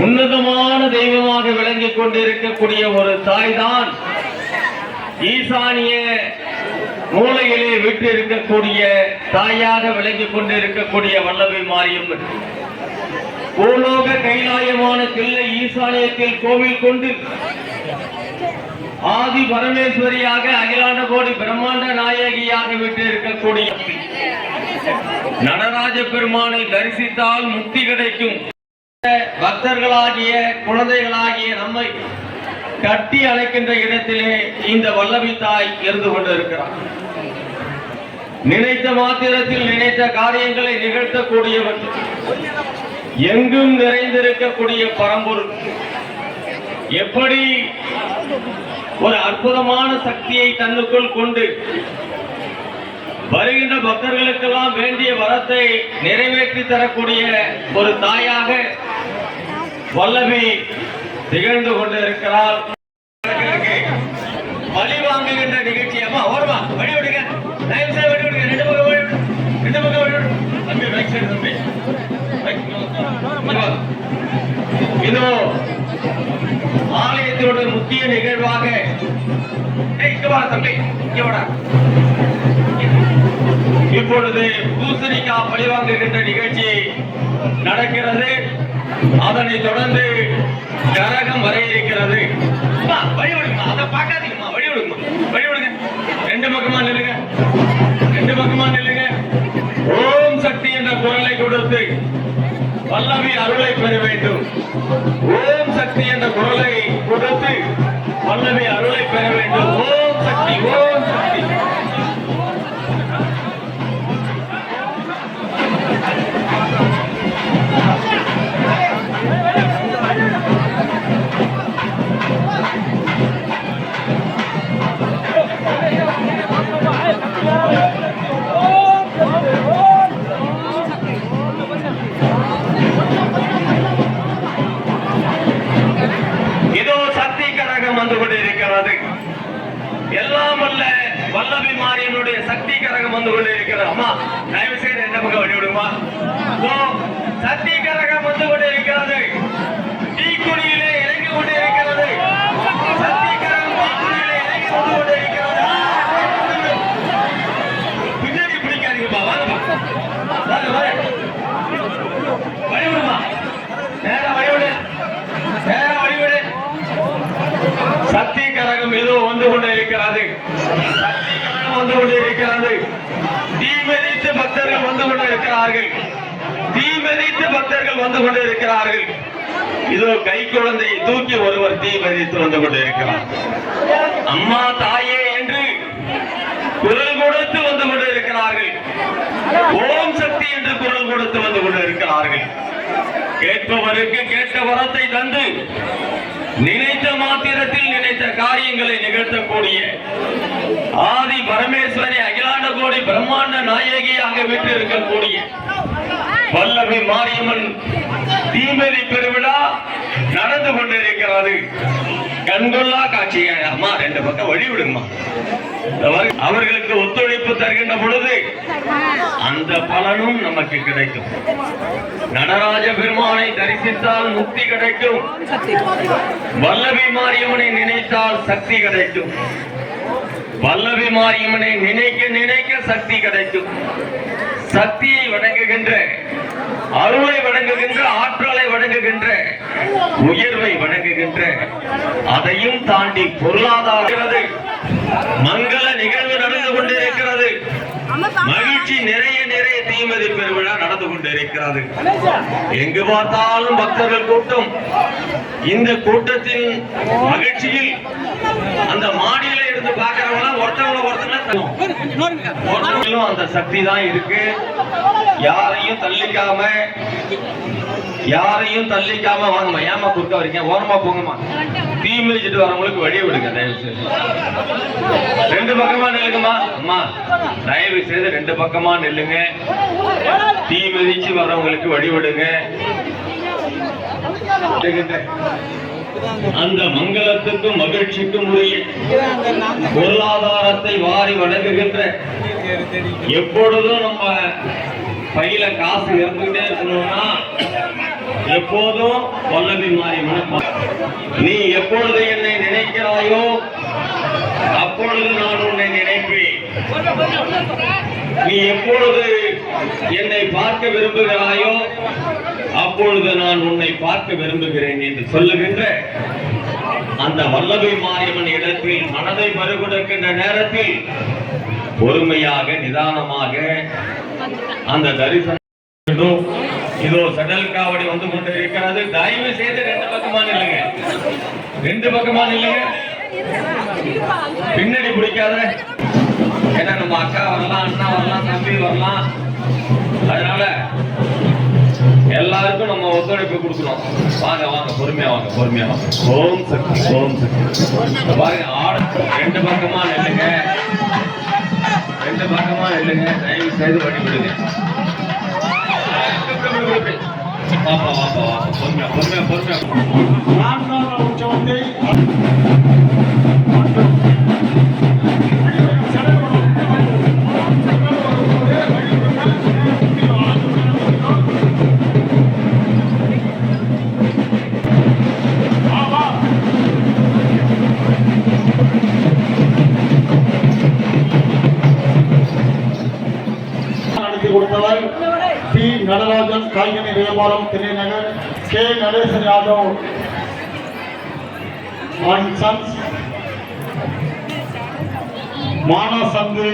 உன்னதமான தெய்வமாக விளங்கிக் கொண்டிருக்கக்கூடிய ஒரு தாய்தான் ஈசானிய மூலையிலே விட்டு இருக்கக்கூடிய தாயாக விளங்கிக் கொண்டிருக்கக்கூடிய வல்லபி மாரியம்மன். பூலோக கைலாயமான தில்லை ஈசானியத்தில் கோவில் கொண்டு ஆதி பரமேஸ்வரியாக அகிலாண்ட கோடி பிரம்மாண்ட நாயகியாக விட்டு இருக்கக்கூடிய நடராஜ பெருமானை தரிசித்தால் முக்தி கிடைக்கும். பக்தர்களாகிய குழந்தைகளாகிய நம்மை கட்டி அழைக்கின்ற இடத்திலே இந்த வல்லபி தாய் இருந்து கொண்டிருக்கிறார். நினைத்த மாத்திரத்தில் நினைத்த காரியங்களை நிகழ்த்தக்கூடியவர், எங்கும் நிறைந்திருக்கக்கூடிய பரம்பொருள். எப்படி ஒரு அற்புதமான சக்தியை தன்னுக்குள் கொண்டு வருகின்ற பக்தர்களுக்கெல்லாம் வேண்டிய வரத்தை நிறைவேற்றி தரக்கூடிய ஒரு தாயாக வல்லபி திகழ்ந்து கொண்டிருக்கிறார். வழி வாங்குகின்ற நிகழ்ச்சி. அம்மா ஓரமா வழி விடுங்க, வழி விடுங்க, ரெண்டு பக்கம் வழி விடு, ரெண்டு பக்கம் வழி விடு. தம்பி ரைட் சைடு தம்பி. இதோ ஆலயத்தோட முக்கிய நிகழ்வாக இங்க வா தம்பி, இங்க வாடா. இப்பொழுது பூசணிக்காய் பழிவாங்குகின்ற நிகழ்ச்சி நடக்கிறது. அதனை தொடர்ந்து கரகம் வர இருக்கிறது. வழிவிடுமா, அதை பார்க்காதீங்கம்மா, வழிவிடுமா, வழிவிடுங்க. ரெண்டு பக்கமா நில்லுங்க, ரெண்டு பக்கமா நில்லுங்க. ஓம் சக்தி என்ற குரலை கொடுத்து வல்லபி அருளை பெற வேண்டும். ஓம் சக்தி என்ற குரலை கொடுத்து வல்லபி அருளை பெற வேண்டும். ஓம் சக்தி, ஓம் சக்தி. வந்து கொண்டிருக்கிறது. எல்லாம் அல்ல வல்லபி மாரியனுடைய சக்தி கரகம் வந்து கொண்டிருக்கிறது. அம்மா தயவு செய்து என்ன பக்கம் வழி விடுமா. சக்தி கரகம் வந்து கொண்டிருக்கிறது. தீக்குடியிலே இறங்கி கொண்டிருக்கிறது. சக்தி கரகம் தீக்குடியிலே இறங்கி வந்து கொண்டிருக்கிறது. பின்னாடி பிடிக்காதீங்கப்பா, வாங்க வழி விடுமா, நேரா வழி விடு, நேரா வழி விடு. சக்தி கரகம் ஏதோ வந்து கொண்டிருக்கிறது. சக்தி கரகம் வந்து கொண்டிருக்கிறது. தீமெதித்து பக்தர்கள் வந்து கொண்டிருக்கிறார்கள். தீமெதித்து பக்தர்கள் வந்து கொண்டிருக்கிறார்கள். இதோ கை குழந்தையை தூக்கி ஒருவர் தீமெதித்து வந்து கொண்டிருக்கிறார். அம்மா தாயே என்று குரல் கொடுத்து வந்து கொண்டிருக்கிறார்கள். ஓம் சக்தி என்று குரல் கொடுத்து வந்து கொண்டிருக்கிறார்கள். கேட்பவருக்கு கேட்ட வரத்தை தந்து நினைத்த மாத்திரத்தில் நினைத்த காரியங்களை நிகழ்த்தக்கூடிய ஆதி பரமேஸ்வரி அகிலாண்ட கோடி பிரம்மாண்ட நாயகியாக விட்டு இருக்கக்கூடிய வல்லபி மாரியம்மன் தீமிதி பெருவிழா நடந்து கொண்டிருக்கிறது. கண்கொள்ளா காட்சிகள். அம்மா ரெண்டு பக்கம் வழி விடுங்கம்மா. அவர்களுக்கு ஒத்துழைப்பு தருகின்ற பொழுது அந்த பலனும் நமக்கு கிடைக்கும். நடராஜ பெருமானை தரிசித்தால் முக்தி கிடைக்கும். வல்லபி மாரியம்மனை நினைத்தால் சக்தி கிடைக்கும். வல்லபி மாரியம்மனை நினைக்க நினைக்க சக்தி கிடைக்கும். சக்தியை வணங்குகின்ற, அருளை வணங்குகின்ற, ஆற்றலை வணங்குகின்ற, உயர்வை வணங்குகின்ற, அதையும் தாண்டி பொருளாதார மங்கள நிகழ்வு நடந்து கொண்டிருக்கிறது. மகிழ்ச்சி நிறைய நிறைய தீமிதி பெருவிழா நடந்து கொண்டிருக்கிறது. எங்கு பார்த்தாலும் பக்தர்கள் கூட்டம். இந்த கூட்டத்தின் மகிழ்ச்சியில் அந்த மாடியில இருந்து பாக்குறவங்க ஒருத்தவங்களும் அந்த சக்தி தான் இருக்கு. யாரையும் தள்ளிக்காம வாங்கம்மா. ஏமா குறுக்க வரீங்க? ஓரமா போங்கம்மா. தீ மிதிச்சுட்டு வரவங்களுக்கு வழி விடுங்க தயவு செய்து. ரெண்டு பக்கமா நில்லுங்கம்மா. அம்மா தயவு செய்து ரெண்டு பக்கமா நில்லுங்க. தீ மிதிச்சு வர்றவங்களுக்கு வழி விடுங்க. அந்த மங்களத்துக்கும் மகிழ்ச்சிக்கும் உரிய பொருளாதாரத்தை வாரி வழங்குகின்ற, எப்பொழுதும் நம்ம பையில காசு இருந்துகிட்டே இருக்கணும்னா எப்போதும் வல்லபி மாரியம்மன். நீ எப்பொழுது என்னை நினைக்கிறாயோ அப்பொழுது நான் உன்னை நினைப்பேன். நீ எப்பொழுது என்னை பார்க்க விரும்புகிறாயோ அப்பொழுது நான் உன்னை பார்க்க விரும்புகிறேன் என்று சொல்லுகின்ற அந்த வல்லபி மாரியம்மன் இடத்தில் மனதை பறிகொடுக்கின்ற நேரத்தில் பொறுமையாக நிதானமாக அந்த தரிசனம். இதோ சடல் காவடி வந்து கொண்டிருக்கிறது. தயவு செய்து ரெண்டு பக்கமா நில்லுங்க. ரெண்டு பக்கமா நில்லுங்க. பின்னாடி பிடிக்காத. ஏன்னா நம்ம அக்கா வரலாம், அண்ணா வரலாம், தம்பி வரலாம். அதனால எல்லாருக்கும் நம்ம ஒத்துழைப்பு கொடுக்கணும். வாங்க வாங்க, பொறுமையா வாங்க, பொறுமையா வாங்க. ஓம் சக்தி, ஓம் சக்தி. பாருங்க, ரெண்டு பக்கமா நில்லுங்க. ரெண்டு பக்கமா நில்லுங்க. தயவு செய்து வழிபடுங்க. வாப்பா வாப்பா வாப்பா, பொறுமையா பொறுமையா பொறுமையா. நான்காவது உற்சவத்தை நடத்தி கொடுத்தவர் டி நடராஜன், காய்கனி வியாபாரம், Thirainagar. K Nadesan Yadav and sons, மானா சங்கு.